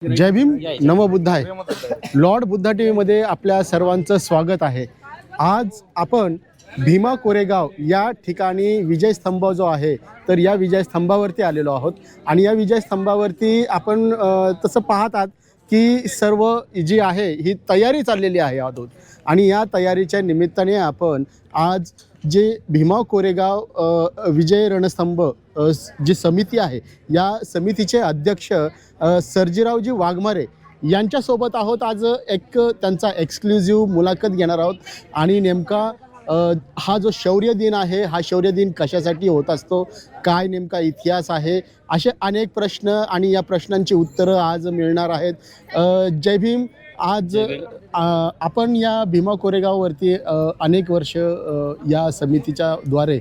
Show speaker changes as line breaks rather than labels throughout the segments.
जय भीम नमो बुद्धाय. Lord Buddha T व्हीमध्ये आपल्या सर्वांचं स्वागत आहे. आज आपण भीमा कोरेगाव या ठिकाणी विजयस्तंभ जो आहे तर या विजयस्तंभावरती आलेलो आहोत आणि या विजयस्तंभावरती आपण तसं पाहतात की सर्व जी आहे ही तयारी चाललेली आहे आहोत आणि या तयारीच्या निमित्ताने आपण आज जे भीमा कोरेगाव विजय रणस्तंभ जी समिती आहे या समितीचे अध्यक्ष सर्जीरावजी वाघमारे यांच्यासोबत आहोत. आज एक त्यांचा एक्सक्लुझिव्ह मुलाखत घेणार आहोत आणि नेमका हा जो शौर्य दिन आहे हा शौर्य दिन कशासाठी होत असतो, काय नेमका इतिहास आहे, असे अनेक प्रश्न आणि या प्रश्नांची उत्तरं आज मिळणार आहेत. जय भीम. आज आपण या भीमा कोरेगाववरती अनेक वर्ष या समितीच्या द्वारे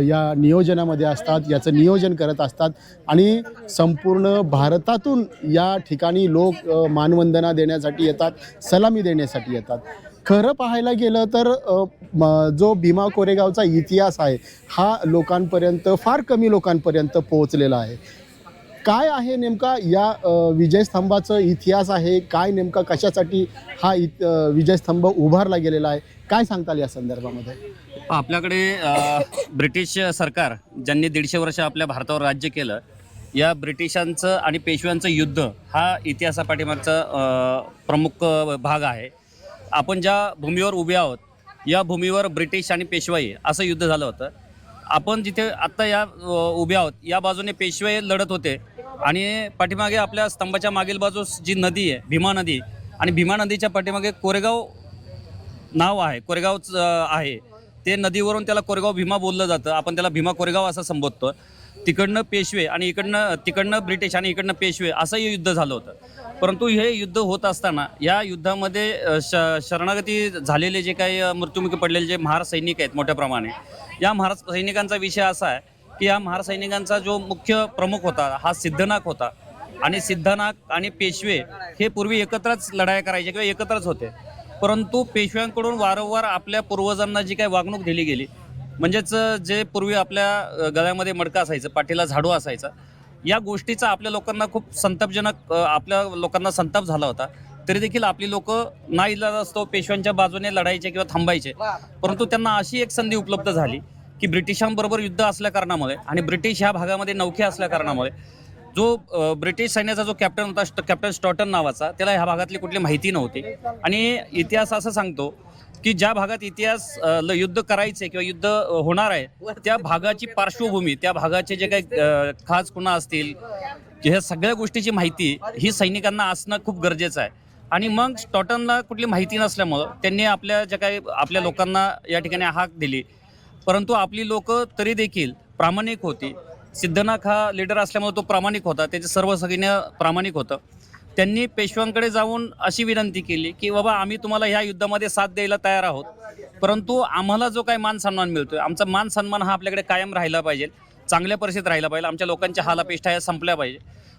या नियोजनामध्ये असतात, याचं नियोजन करत असतात आणि संपूर्ण भारतातून या ठिकाणी लोक मानवंदना देण्यासाठी येतात, सलामी देण्यासाठी येतात. खरं पाहायला गेलं तर जो भीमा कोरेगावचा इतिहास आहे हा लोकांपर्यंत फार कमी लोकांपर्यंत पोहोचलेला आहे. काय आहे नेमका या विजयस्तंभाचा इतिहास आहे, काय नेमका कशासाठी हा विजयस्तंभ उभारला गेलेला आहे, काय सांगताल या संदर्भामध्ये?
आपल्याकडे ब्रिटिश सरकार ज्यांनी 150 वर्ष आपल्या भारतावर राज्य केलं, या ब्रिटिशांचं आणि पेशव्यांचं युद्ध हा इतिहासापाठीमागचा प्रमुख भाग आहे. आपण ज्या भूमीवर उभे आहोत या भूमीवर ब्रिटिश आणि पेशवाई असं युद्ध झालं होतं. आपण जिथे आत्ता या उभे आहोत या बाजूने पेशवे लढत होते आणि पाठीमागे आपल्या स्तंभाच्या मागील बाजूस जी नदी आहे भीमा नदी, आणि भीमा नदीच्या पाठीमागे कोरेगाव नाव आहे, कोरेगाव आहे. ते नदीवरून त्याला कोरेगाव भीमा बोललं जातं, आपण त्याला भीमा कोरेगाव असं संबोधतो. तिकडनं पेशवे आणि तिकडनं ब्रिटिश आणि इकडनं पेशवे असंही युद्ध झालं होतं. परंतु हे युद्ध होत असताना या युद्धामध्ये शरणागती झालेले जे काही मृत्युमुखी पडलेले जे महार सैनिक आहेत मोठ्या प्रमाणे, या महार सैनिकांचा विषय असा आहे की या महार सैनिकांचा जो मुख्य प्रमुख होता हा सिद्धनाग होता आणि सिद्धनाग आणि पेशवे हे पूर्वी एकत्रच लढाया करायचे किंवा एकत्रच होते. परंतु पेशव्यांकडून वारंवार आपल्या पूर्वजांना जी काही वागणूक दिली गेली, म्हणजेच जे पूर्वी आपल्या गळ्यामध्ये मडकं असायचं, पाठीला झाडू असायचा, या गोष्टीचा आपल्या लोकांना खूप संतापजनक आपल्या लोकांना संताप झाला होता. तरी देखील आपली लोक नाईलाज असतो पेशव्यांच्या बाजूने लढायचे किंवा थांबायचे. परंतु त्यांना अशी एक संधी उपलब्ध झाली की ब्रिटिशांबरोबर युद्ध असल्या कारणामुळे आणि ब्रिटिश ह्या भागामध्ये नौखे असल्या कारणामुळे जो ब्रिटिश सैन्याचा जो कॅप्टन होता, कॅप्टन स्टॉटन नावाचा, त्याला ह्या भागातली कुठली माहिती नव्हती. आणि इतिहास असं सांगतो की ज्या भागात युद्ध करायचे किंवा युद्ध होणार आहे त्या भागाची पार्श्वभूमी, त्या भागाचे जे काही खास खुणा असतील, ह्या सगळ्या गोष्टीची माहिती ही सैनिकांना असणं खूप गरजेचं आहे. आणि मग स्टॉटनला कुठली माहिती नसल्यामुळं त्यांनी आपल्या लोकांना या ठिकाणी हाक दिली. परंतु आपली लोक तरी देखील प्रामाणिक होती. सिद्धनाग हा लीडर असल्यामुळे तो प्रामाणिक होता, त्याचे सर्व सैन्य प्रामाणिक होतं. त्यांनी पेशव्यांकडे जाऊन अशी विनंती केली की बाबा आम्ही तुम्हाला ह्या युद्धामध्ये साथ द्यायला तयार आहोत, परंतु आम्हाला जो काही मान सन्मान मिळतोय, आमचा मान सन्मान हा आपल्याकडे कायम राहिला पाहिजे, चांगल्या परिस्थितीत राहिला पाहिजे, आमच्या लोकांच्या हालापेष्टा या संपल्या पाहिजे.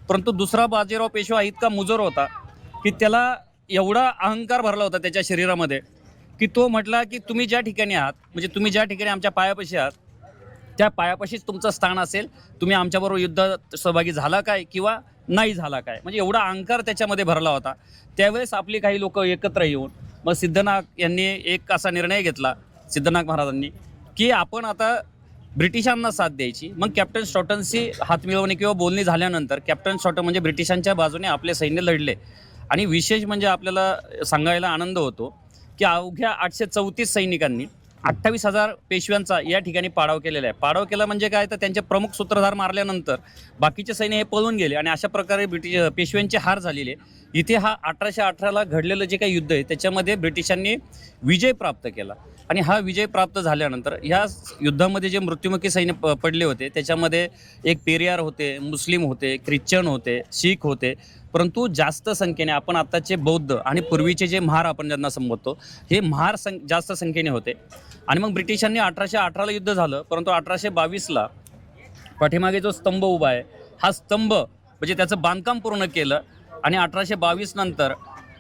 परंतु दुसरा बाजीराव पेशवा इतका मुजोर होता की त्याला एवढा अहंकार भरला होता त्याच्या शरीरामध्ये की तो म्हटला की तुम्ही ज्या ठिकाणी आहात, म्हणजे तुम्ही ज्या ठिकाणी आमच्या पायापाशी आहात त्या पायापाशीच तुमचं स्थान असेल, तुम्ही आमच्याबरोबर युद्धात सहभागी झाला काय किंवा नाही झाला काय, म्हणजे एवढा अहंकार त्याच्यामध्ये भरला होता. त्यावेळेस आपली काही लोक एकत्र येऊन मग सिद्धनाग यांनी एक असा निर्णय घेतला, सिद्धनाग महाराजांनी, की आपण आता ब्रिटिशांना साथ द्यायची. मग कॅप्टन स्टॉटनशी हातमिळवणी किंवा बोलणी झाल्यानंतर कॅप्टन स्टॉटन म्हणजे ब्रिटिशांच्या बाजूने आपले सैन्य लढले. आणि विशेष म्हणजे आपल्याला सांगायला आनंद होतो की अवघ्या 834 सैनिकांनी 28,000 पेशव्यांचा या ठिकाणी पाडाव केलेला आहे. पाडाव केला म्हणजे काय, तर त्यांचे प्रमुख सूत्रधार मारल्यानंतर बाकीचे सैन्य हे पळून गेले आणि अशा प्रकारे पेशव्यांचे हार झालेले. इथे हा 1818ला घडलेलं जे काही युद्ध आहे त्याच्यामध्ये ब्रिटिशांनी विजय प्राप्त केला. आणि हा विजय प्राप्त झाल्यानंतर ह्या युद्धामध्ये जे मृत्युमुखी सैन्य पडले होते त्याच्यामध्ये एक पेरियार होते, मुस्लिम होते, ख्रिश्चन होते, शीख होते, परंतु जास्त संख्येने आपण आत्ताचे बौद्ध आणि पूर्वीचे जे महार आपण ज्यांना संबोधतो हे महार जास्त संख्येने होते. आणि मग ब्रिटिशांनी 1818ला युद्ध झालं, परंतु 1822ला पाठीमागे जो स्तंभ उभा आहे हा स्तंभ म्हणजे त्याचं बांधकाम पूर्ण केलं. आणि 1822 नंतर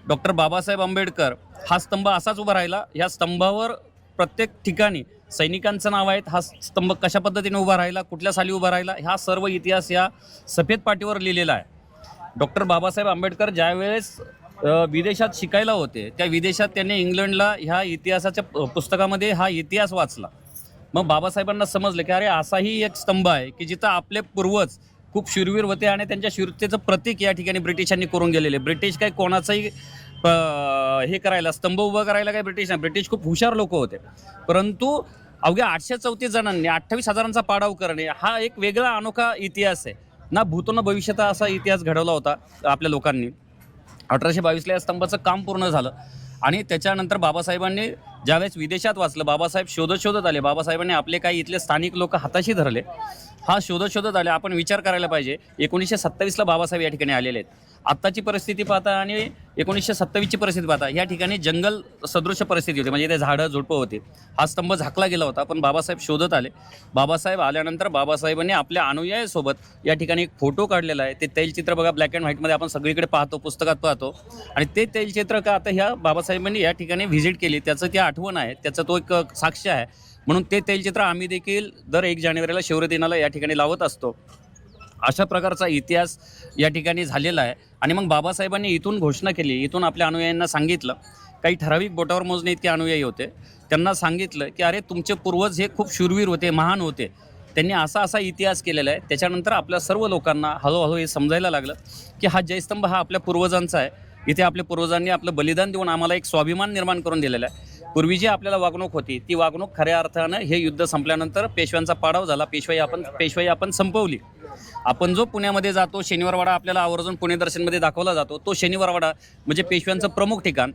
डॉक्टर बाबासाहेब आंबेडकर हा स्तंभ असाच उभा राहिला. ह्या स्तंभावर प्रत्येक ठिकाणी सैनिकांचं नाव आहेत, हा स्तंभ कशा पद्धतीने उभा राहिला, कुठल्या साली उभा राहिला, हा सर्व इतिहास या सफेद पाटीवर लिहिलेला आहे. डॉक्टर बाबासाहेब आंबेडकर ज्यावेळेस विदेशात शिकायला होते, त्या विदेशात त्यांनी इंग्लंडला ह्या इतिहासाच्या पुस्तकामध्ये हा इतिहास वाचला. मग बाबासाहेबांना समजलं की अरे असाही एक स्तंभ आहे की जिथं आपले पूर्वज खूप शूरवीर होते आणि त्यांच्या शूरतेचं प्रतीक या ठिकाणी ब्रिटिशांनी करून गेलेले. ब्रिटिश काय कोणाचाही हे करायला, स्तंभ उभं करायला काय ब्रिटिश नाही. ब्रिटिश खूप हुशार लोक होते, परंतु अवघ्या 834 जणांनी 28,000चा पाडाव करणे हा एक वेगळा अनोखा इतिहास आहे. ना भूतो ना भविष्यात असा इतिहास घडवला होता आपल्या लोकांनी. 1822ला या स्तंभाचं काम पूर्ण झालं आणि त्याच्यानंतर बाबासाहेबांनी ज्यावेळेस विदेशात वाचलं, बाबासाहेब शोधत आले. बाबासाहेबांनी आपले काही इथले स्थानिक लोक हाताशी धरले. हा शोधत आले. आपण विचार करायला पाहिजे, 1927ला बाबासाहेब या ठिकाणी आलेले आहेत. आत्ताची परिस्थिती पाहता आणि 1927ची परिस्थिती पाहता या ठिकाणी जंगल सदृश परिस्थिती होती, म्हणजे ते झाडं झुडपं होती. हा स्तंभ झाकला गेला होता, पण बाबासाहेब शोधत आले. बाबासाहेब आल्यानंतर बाबासाहेबांनी आपल्या अनुयायांसोबत या ठिकाणी एक फोटो काढलेला आहे. ते तैलचित्र बघा, ब्लॅक अँड व्हाईटमध्ये आपण सगळीकडे पाहतो, पुस्तकात पाहतो. आणि ते तैलचित्र का आता ह्या बाबासाहेबांनी या ठिकाणी व्हिजिट केली, त्याचं ती आठवण आहे, त्याचा तो एक साक्ष आहे. म्हणून ते तैलचित्र आम्ही देखील दर 1 जानेवारीला शौर्य दिनाला या ठिकाणी लावत असतो. अशा प्रकारचा इतिहास या ठिकाणी झालेला आहे. आणि मग बाबासाहेबांनी इथून घोषणा केली, इथून आपल्या अनुयायांना सांगितलं, काही ठराविक बोटावर मोजणे इतके अनुयायी होते, त्यांना सांगितलं की अरे तुमचे पूर्वज हे खूप शूरवीर होते, महान होते, त्यांनी असा इतिहास केलेला आहे. त्याच्यानंतर आपल्या सर्व लोकांना हळूहळू हे समजायला लागलं की हा जयस्तंभ हा आपल्या पूर्वजांचा आहे. इथे आपल्या पूर्वजांनी आपलं बलिदान देऊन आम्हाला एक स्वाभिमान निर्माण करून दिलेला आहे. पूर्वी जी आपल्याला वागणूक होती, ती वागणूक खऱ्या अर्थानं हे युद्ध संपल्यानंतर पेशव्यांचा पाडाव झाला, पेशवाई आपण संपवली. आपण जो पुण्यामध्ये जातो, शनिवारवाडा आपल्याला आवर्जून पुणे दर्शनमध्ये दाखवला जातो, तो शनिवारवाडा म्हणजे पेशव्यांचं प्रमुख ठिकाण.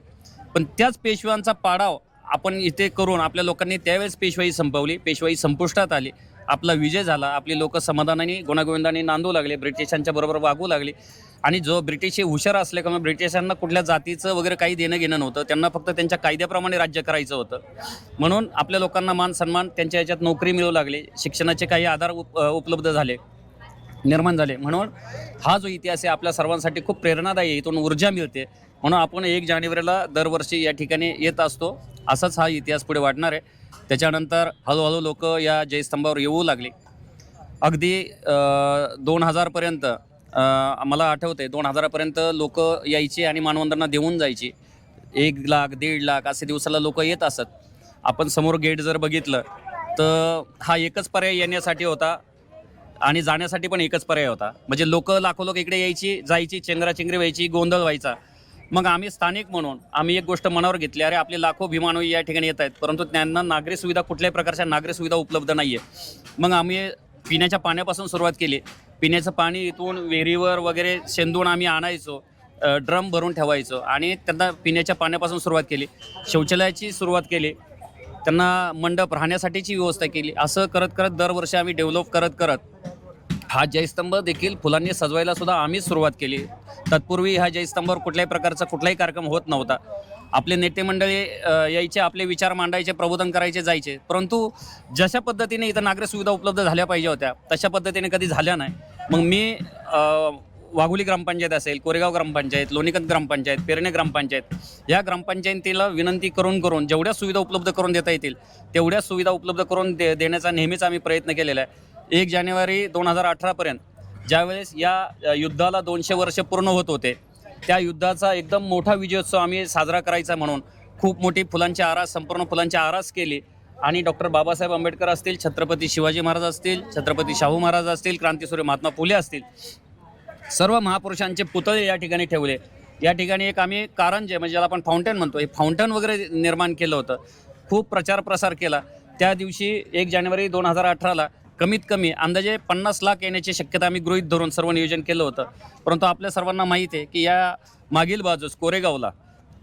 पण त्याच पेशव्यांचा पाडाव आपण इथे करून आपल्या लोकांनी त्यावेळेस पेशवाई संपवली. पेशवाई संपुष्टात आली, आपला विजय झाला. आपली लोक समाधानाने गुणागोविंदाने नांदू लागले, ब्रिटिशांच्या बरोबर वागू लागले. आणि जो ब्रिटिश हुशार असले का, मग ब्रिटिशांना कुठल्या जातीचं वगैरे काही देणं घेणं नव्हतं, त्यांना फक्त त्यांच्या कायद्याप्रमाणे राज्य करायचं होतं. म्हणून आपल्या लोकांना मान सन्मान, त्यांच्या याच्यात नोकरी मिळू लागली, शिक्षणाचे काही आधार उपलब्ध झाले, निर्माण झाले. म्हणून हा जो इतिहास आहे आपल्या सर्वांसाठी खूप प्रेरणादायी आहे, इथून ऊर्जा मिळते. म्हणून आपण 1 जानेवारीला दरवर्षी या ठिकाणी येत असतो. असाच हा इतिहास पुढे वाढणार आहे. त्याच्यानंतर हळूहळू लोक या जयस्तंभावर येऊ लागले. अगदी 2000पर्यंत मला आठवते, 2000पर्यंत लोक यायचे आणि मानवंदना देऊन जायची. 1 लाख 1.5 लाख असे दिवसाला लोक येत असत. आपण समोर गेट जर बघितलं तर हा एकच पर्याय येण्यासाठी होता आणि जाण्यासाठी पण एकच पर्याय होता. म्हणजे लाखो लोक इकडे यायची, जायची, चेंगराचेंगरी व्हायची, गोंधळ व्हायचा. मग आम्ही स्थानिक म्हणून आम्ही एक गोष्ट मनावर घेतली, अरे आपले लाखो भीमानवी या ठिकाणी येत आहेत, परंतु त्यांना नागरी सुविधा, कुठल्याही प्रकारच्या नागरी सुविधा उपलब्ध नाही आहे. मग आम्ही पिण्याच्या पाण्यापासून सुरुवात केली. पिण्याचं पाणी इथून विहिरीवर वगैरे शेंदून आम्ही आणायचो, ड्रम भरून ठेवायचो आणि त्यांना पिण्याच्या पाण्यापासून सुरुवात केली. शौचालयाची सुरुवात केली, त्यांना मंडप राहण्यासाठीची व्यवस्था केली. असं करत करत दरवर्षी आम्ही डेव्हलप करत हा जयस्तंभ देखील फुलांनी सजवायला सुद्धा आम्हीच सुरुवात केली. तत्पूर्वी ह्या जयस्तंभावर कुठल्याही प्रकारचा कुठलाही कार्यक्रम होत नव्हता. आपले नेते मंडळी यायचे, आपले विचार मांडायचे, प्रबोधन करायचे, जायचे, परंतु जशा पद्धतीने इथं नागरी सुविधा उपलब्ध झाल्या पाहिजे होत्या तशा पद्धतीने कधी झाल्या नाही. मग मी वाघोली ग्रामपंचायत असेल, कोरेगाव ग्रामपंचायत, लोणीकंद ग्रामपंचायत, पेरणे ग्रामपंचायत या ग्रामपंचायतीला विनंती करून जेवढ्या सुविधा उपलब्ध करून देता येतील तेवढ्या सुविधा उपलब्ध करून देण्याचा नेहमीच आम्ही प्रयत्न केलेला आहे. 1 जानेवारी 2018पर्यंत ज्यावेळेस या युद्धाला 200 वर्ष पूर्ण होत होते, त्या युद्धाचा एकदम मोठा विजयोत्सव आम्ही साजरा करायचा म्हणून खूप मोठी फुलांची आरास, संपूर्ण फुलांची आरास केली. आणि डॉक्टर बाबासाहेब आंबेडकर असतील, छत्रपती शिवाजी महाराज असतील, छत्रपती शाहू महाराज असतील, क्रांतीसूर्य महात्मा फुले असतील, सर्व महापुरुषांचे पुतळे या ठिकाणी ठेवले. या ठिकाणी एक आम्ही कारंजे, म्हणजे ज्याला आपण फाउंटन म्हणतो, हे फाउंटन वगैरे निर्माण केलं होतं. खूप प्रचार प्रसार केला. त्या दिवशी 1 जानेवारी 2018ला कमीत कमी अंदाजे 50 लाख येण्याची शक्यता आम्ही गृहीत धरून सर्व नियोजन केलं होतं. परंतु आपल्या सर्वांना माहीत आहे की या मागील बाजूस कोरेगावला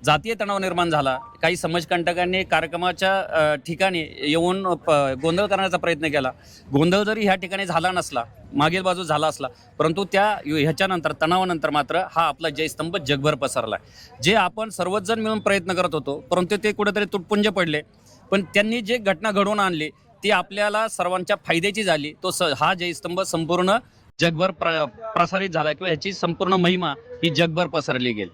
जातीय तणाव निर्माण झाला. काही समाजकंटकांनी कार्यक्रमाच्या ठिकाणी येऊन गोंधळ करण्याचा प्रयत्न केला. गोंधळ जरी ह्या ठिकाणी झाला नसला, मागील बाजू झाला असला, परंतु ह्याच्यानंतर तणावानंतर मात्र हा आपला जयस्तंभ जगभर पसरला. जे आपण सर्वच जण मिळून प्रयत्न करत होतो, परंतु ते कुठेतरी तुटपुंज पडले. पण त्यांनी जे घटना घडवून आणली ती आपल्याला सर्वांच्या फायद्याची झाली. हा जयस्तंभ संपूर्ण जगभर प्रसारित झाला किंवा ह्याची संपूर्ण महिमा ही जगभर पसरली गेली.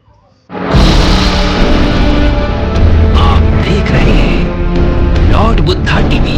आप देख रहे हैं लॉर्ड बुद्धा टीवी।